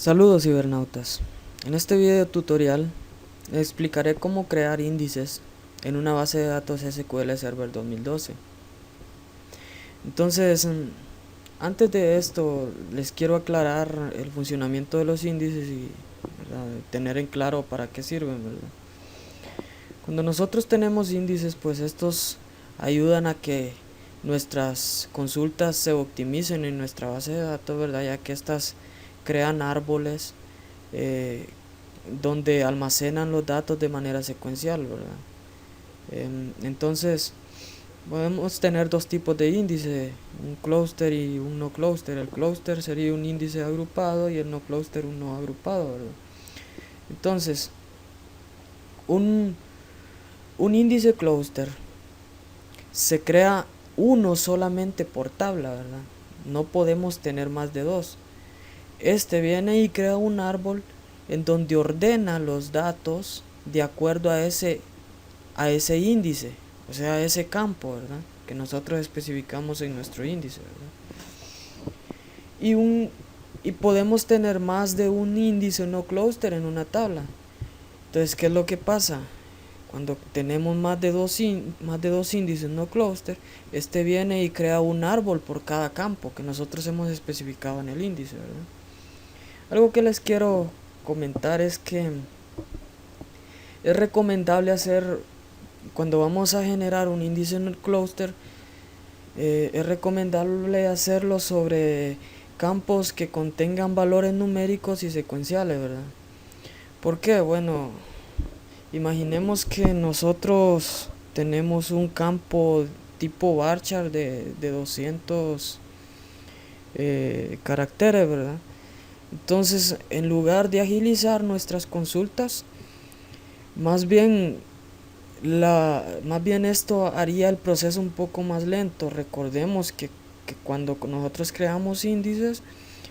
Saludos cibernautas. En este video tutorial explicaré cómo crear índices en una base de datos SQL Server 2012. Entonces, antes de esto les quiero aclarar el funcionamiento de los índices y tener en claro para qué sirven, ¿verdad? Cuando nosotros tenemos índices, pues estos ayudan a que nuestras consultas se optimicen en nuestra base de datos, ¿verdad? Ya que estas crean árboles eh, donde almacenan los datos de manera secuencial, ¿verdad? Entonces podemos tener dos tipos de índice, un clúster y un no clúster. El clúster sería un índice agrupado y el no clúster un no agrupado, ¿verdad? Entonces, un, un índice clúster se crea uno solamente por tabla, ¿verdad? No podemos tener más de dos. Este viene y crea un árbol en donde ordena los datos de acuerdo a ese índice, o sea, a ese campo, ¿verdad? Que nosotros especificamos en nuestro índice, ¿verdad? Y podemos tener más de un índice no clúster en una tabla. Entonces, ¿qué es lo que pasa? Cuando tenemos más de dos índices no clúster, este viene y crea un árbol por cada campo que nosotros hemos especificado en el índice, ¿verdad? Algo que les quiero comentar es que es recomendable hacer, cuando vamos a generar un índice en el clúster, es recomendable hacerlo sobre campos que contengan valores numéricos y secuenciales, ¿verdad? ¿Por qué? Bueno, imaginemos que nosotros tenemos un campo tipo varchar de 200 caracteres, ¿verdad? Entonces, en lugar de agilizar nuestras consultas, más bien esto haría el proceso un poco más lento. Recordemos que cuando nosotros creamos índices,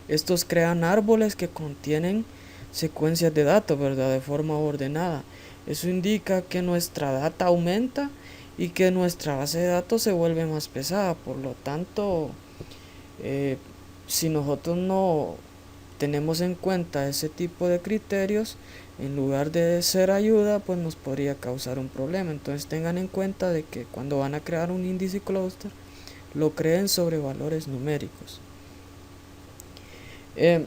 estos crean árboles que contienen secuencias de datos, ¿verdad? De forma ordenada. Eso indica que nuestra data aumenta y que nuestra base de datos se vuelve más pesada. Por lo tanto, eh, si nosotros no tenemos en cuenta ese tipo de criterios, en lugar de ser ayuda, pues nos podría causar un problema. Entonces tengan en cuenta de que cuando van a crear un índice clúster, lo creen sobre valores numéricos. Eh,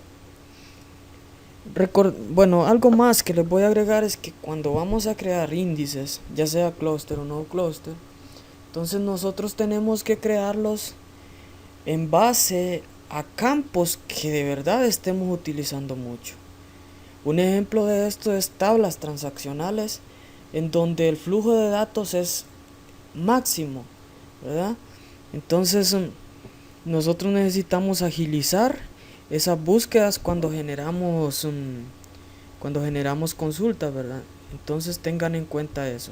bueno, algo más que les voy a agregar es que cuando vamos a crear índices, ya sea clúster o no clúster, entonces nosotros tenemos que crearlos en base a campos que de verdad estemos utilizando mucho. Un ejemplo de esto es tablas transaccionales en donde el flujo de datos es máximo, ¿verdad? Entonces nosotros necesitamos agilizar esas búsquedas cuando generamos consultas, ¿verdad? Entonces tengan en cuenta eso.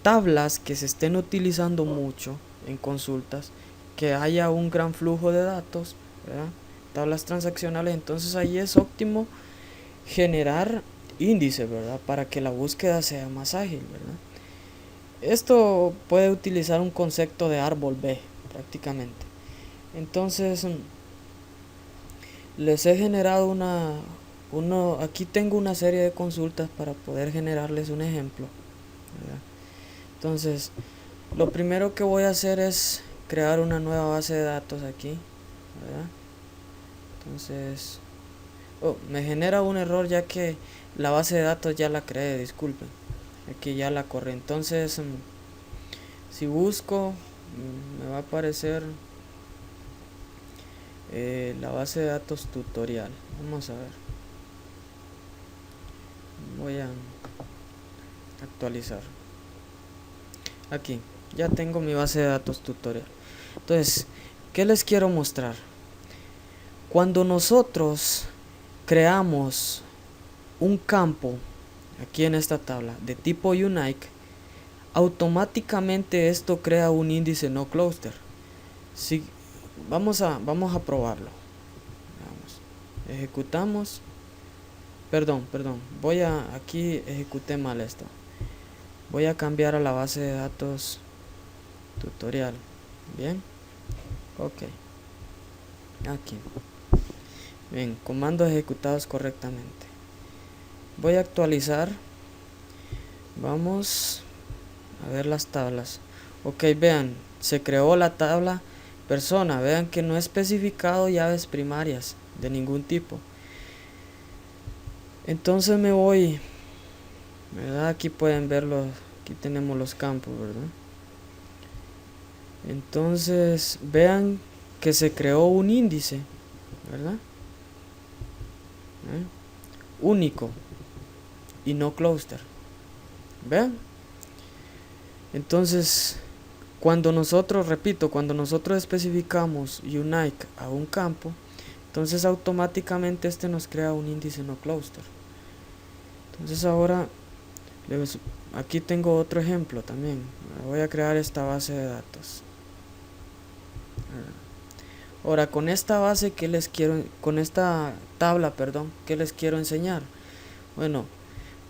Tablas que se estén utilizando mucho en consultas, que haya un gran flujo de datos, ¿verdad? Tablas transaccionales, entonces ahí es óptimo generar índices, ¿verdad? Para que la búsqueda sea más ágil, ¿verdad? Esto puede utilizar un concepto de árbol B, prácticamente. Entonces, les he generado aquí tengo una serie de consultas para poder generarles un ejemplo, ¿verdad? Entonces, lo primero que voy a hacer es crear una nueva base de datos aquí, ¿verdad? Entonces, me genera un error ya que la base de datos ya la creé, disculpen. Aquí ya la corrí. Entonces, si busco, me va a aparecer la base de datos tutorial. Vamos a ver. Voy a actualizar. Aquí, ya tengo mi base de datos tutorial. Entonces, ¿qué les quiero mostrar? Cuando nosotros creamos un campo aquí en esta tabla de tipo unique, automáticamente esto crea un índice no clúster. Si, vamos a probarlo. Vamos. Ejecutamos. Perdón, aquí ejecuté mal esto. Voy a cambiar a la base de datos tutorial. Bien. Ok. Aquí. Bien, comandos ejecutados correctamente. Voy a actualizar. Vamos a ver las tablas. Ok, vean, se creó la tabla persona. Vean que no he especificado llaves primarias de ningún tipo. Entonces me voy, ¿verdad? Aquí pueden verlo. Aquí tenemos los campos, ¿verdad? Entonces vean que se creó un índice, ¿verdad? Único y no cluster. ¿Vean? Entonces, cuando nosotros, repito, cuando nosotros especificamos unique a un campo, entonces automáticamente este nos crea un índice no cluster. Entonces ahora, aquí tengo otro ejemplo también. Voy a crear esta base de datos. Ahora, con esta base que les quiero, con esta tabla, perdón, ¿qué les quiero enseñar? Bueno,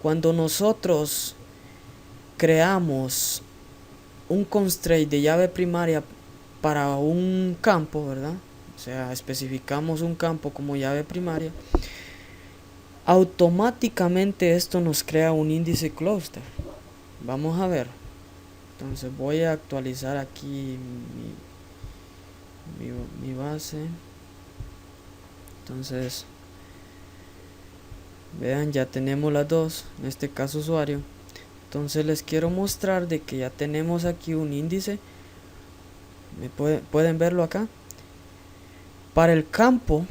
cuando nosotros creamos un constraint de llave primaria para un campo, ¿verdad? O sea, especificamos un campo como llave primaria, automáticamente esto nos crea un índice cluster. Vamos a ver. Entonces voy a actualizar aquí mi base. Entonces, vean, ya tenemos las dos, en este caso usuario. Entonces les quiero mostrar de que ya tenemos aquí un índice. Pueden verlo acá. Para el campo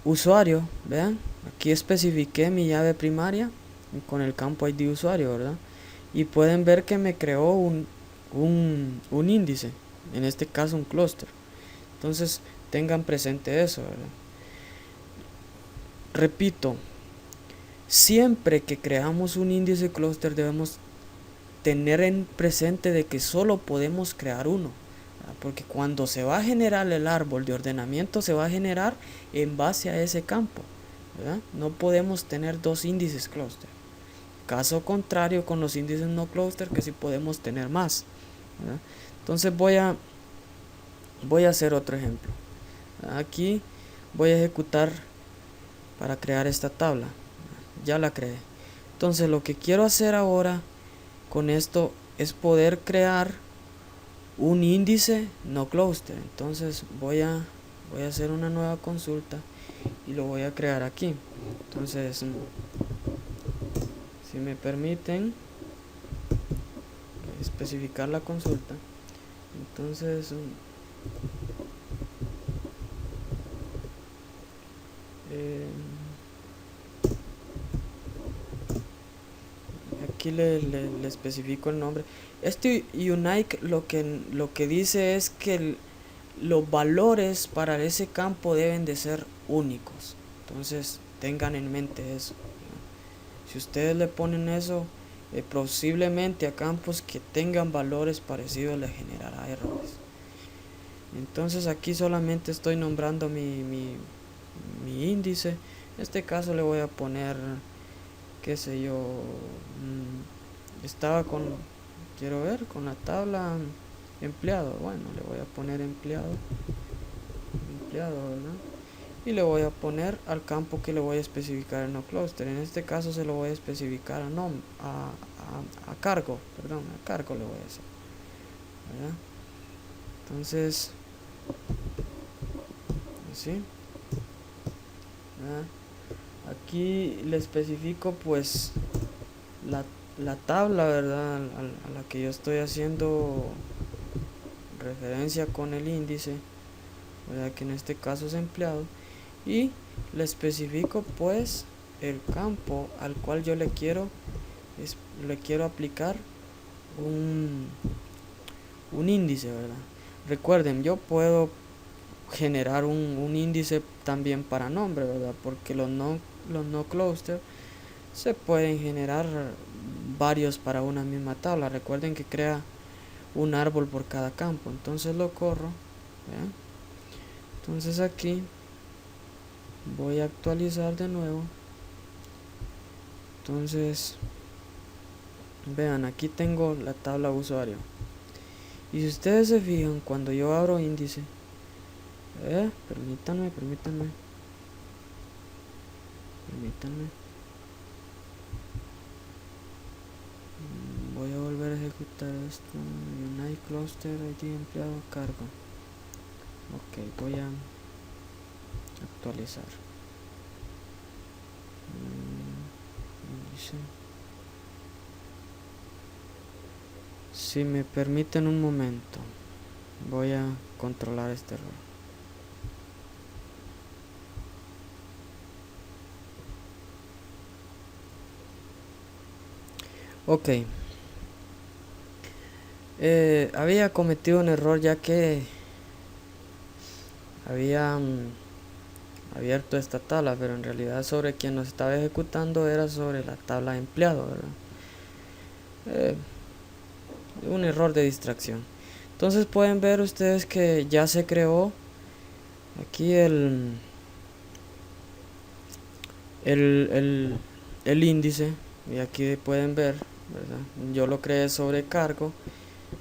usuario, vean, aquí especifiqué mi llave primaria con el campo ID usuario, ¿verdad? Y pueden ver que me creó un índice, en este caso un clúster. Entonces tengan presente eso, ¿verdad? Repito, siempre que creamos un índice clúster debemos tener en presente de que solo podemos crear uno, porque cuando se va a generar el árbol de ordenamiento se va a generar en base a ese campo, ¿verdad? No podemos tener dos índices clúster. Caso contrario con los índices no clúster, que sí podemos tener más, ¿verdad? Entonces voy a hacer otro ejemplo. Aquí voy a ejecutar para crear esta tabla. Ya la creé. Entonces lo que quiero hacer ahora con esto es poder crear un índice no cluster. Entonces voy a hacer una nueva consulta y lo voy a crear aquí. Entonces, si me permiten especificar la consulta, entonces aquí le especifico el nombre. Este unique lo que dice es que los valores para ese campo deben de ser únicos. Entonces tengan en mente eso. Si ustedes le ponen eso, posiblemente a campos que tengan valores parecidos le generará errores. Entonces aquí solamente estoy nombrando mi índice. En este caso le voy a poner, qué sé yo, estaba quiero ver, con la tabla empleado. Bueno, le voy a poner empleado, ¿verdad? Y le voy a poner al campo que le voy a especificar en no cluster. En este caso se lo voy a especificar a cargo, perdón, a cargo le voy a hacer, ¿verdad? Entonces, así, ¿verdad? Aquí le especifico pues la tabla, ¿verdad? A la que yo estoy haciendo referencia con el índice, ¿verdad? Que en este caso es empleado. Y le especifico pues el campo al cual yo le quiero aplicar un índice, ¿verdad? Recuerden, yo puedo generar un índice también para nombre, ¿verdad? Porque los no cluster se pueden generar varios para una misma tabla. Recuerden que crea un árbol por cada campo. Entonces lo corro, ¿verdad? Entonces aquí voy a actualizar de nuevo. Entonces vean, aquí tengo la tabla usuario. Y si ustedes se fijan, cuando yo abro índice, permítanme. permítanme. Voy a volver a ejecutar esto. Unite cluster ID empleado cargo. Ok, voy a actualizar. Si me permiten un momento, voy a controlar este error. Ok. Había cometido un error ya que había abierto esta tabla, pero en realidad sobre quien nos estaba ejecutando era sobre la tabla de empleado, ¿verdad? Un error de distracción. Entonces pueden ver ustedes que ya se creó aquí el índice, y aquí pueden ver, ¿verdad? Yo lo creé sobre cargo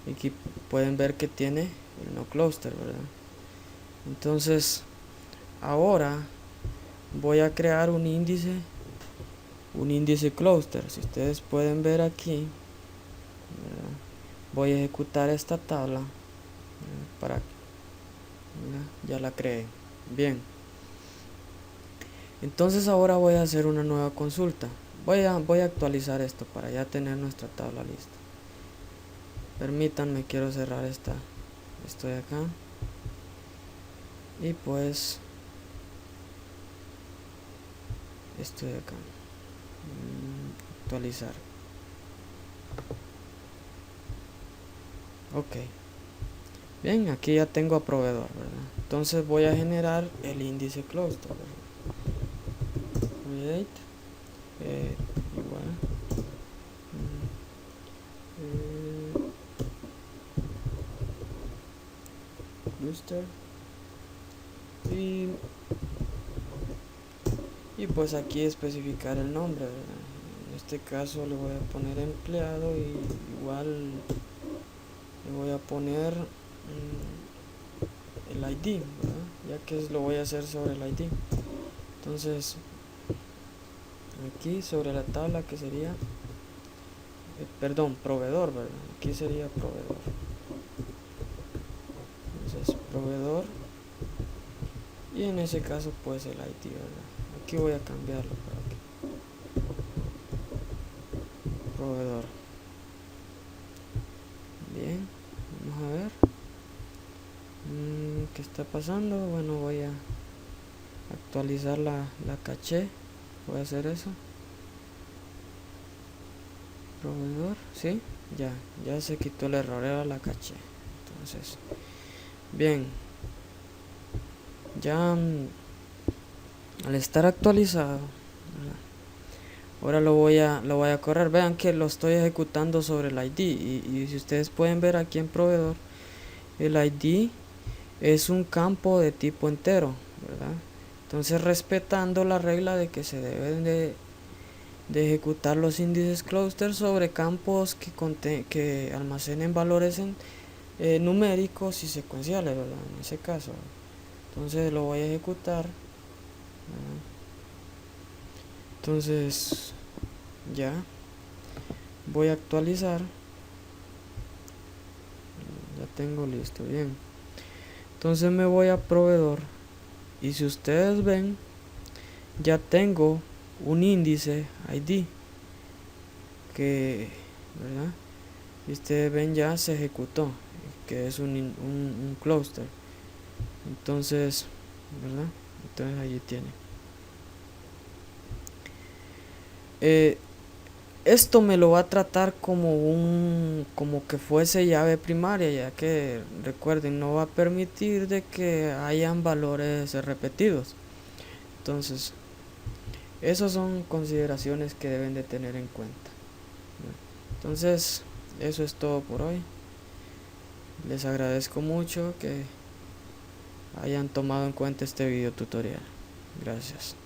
y aquí pueden ver que tiene el no cluster, ¿verdad? Entonces ahora voy a crear un índice cluster. Si ustedes pueden ver aquí, ¿verdad? Voy a ejecutar esta tabla, ¿verdad? Ya la creé. Bien, entonces ahora voy a hacer una nueva consulta. Voy a actualizar esto para ya tener nuestra tabla lista. Permítanme, quiero cerrar esto de acá. Y pues esto de acá. Actualizar. Ok. Bien, aquí ya tengo a proveedor, ¿verdad? Entonces voy a generar el índice cluster, ¿verdad? Create igual cluster y pues aquí especificar el nombre, ¿verdad? En este caso le voy a poner empleado y igual le voy a poner el ID, ¿verdad? Ya que lo voy a hacer sobre el ID. Entonces aquí sobre la tabla que sería perdón, proveedor, ¿verdad? Aquí sería proveedor. Entonces proveedor y en ese caso pues el ID, ¿verdad? Aquí voy a cambiarlo para que proveedor. Bien, vamos a ver qué está pasando. Bueno, voy a actualizar la caché. Voy a hacer eso. Proveedor, sí, ya se quitó el error, era la caché. Entonces, bien, ya al estar actualizado, ¿verdad? Ahora lo voy a correr. Vean que lo estoy ejecutando sobre el ID y si ustedes pueden ver aquí en proveedor, el ID es un campo de tipo entero, ¿verdad? Entonces respetando la regla de que se deben de ejecutar los índices cluster sobre campos que almacenen valores numéricos y secuenciales, ¿verdad? En ese caso, entonces lo voy a ejecutar, ¿verdad? Entonces ya voy a actualizar, ya tengo listo. Bien, entonces me voy a proveedor y si ustedes ven ya tengo un índice ID que, ¿verdad? Y ustedes ven ya se ejecutó, que es un cluster. Entonces, ¿verdad? Entonces allí tiene. Esto me lo va a tratar como que fuese llave primaria, ya que recuerden, no va a permitir de que hayan valores repetidos. Entonces, esas son consideraciones que deben de tener en cuenta. Entonces, eso es todo por hoy. Les agradezco mucho que hayan tomado en cuenta este video tutorial. Gracias.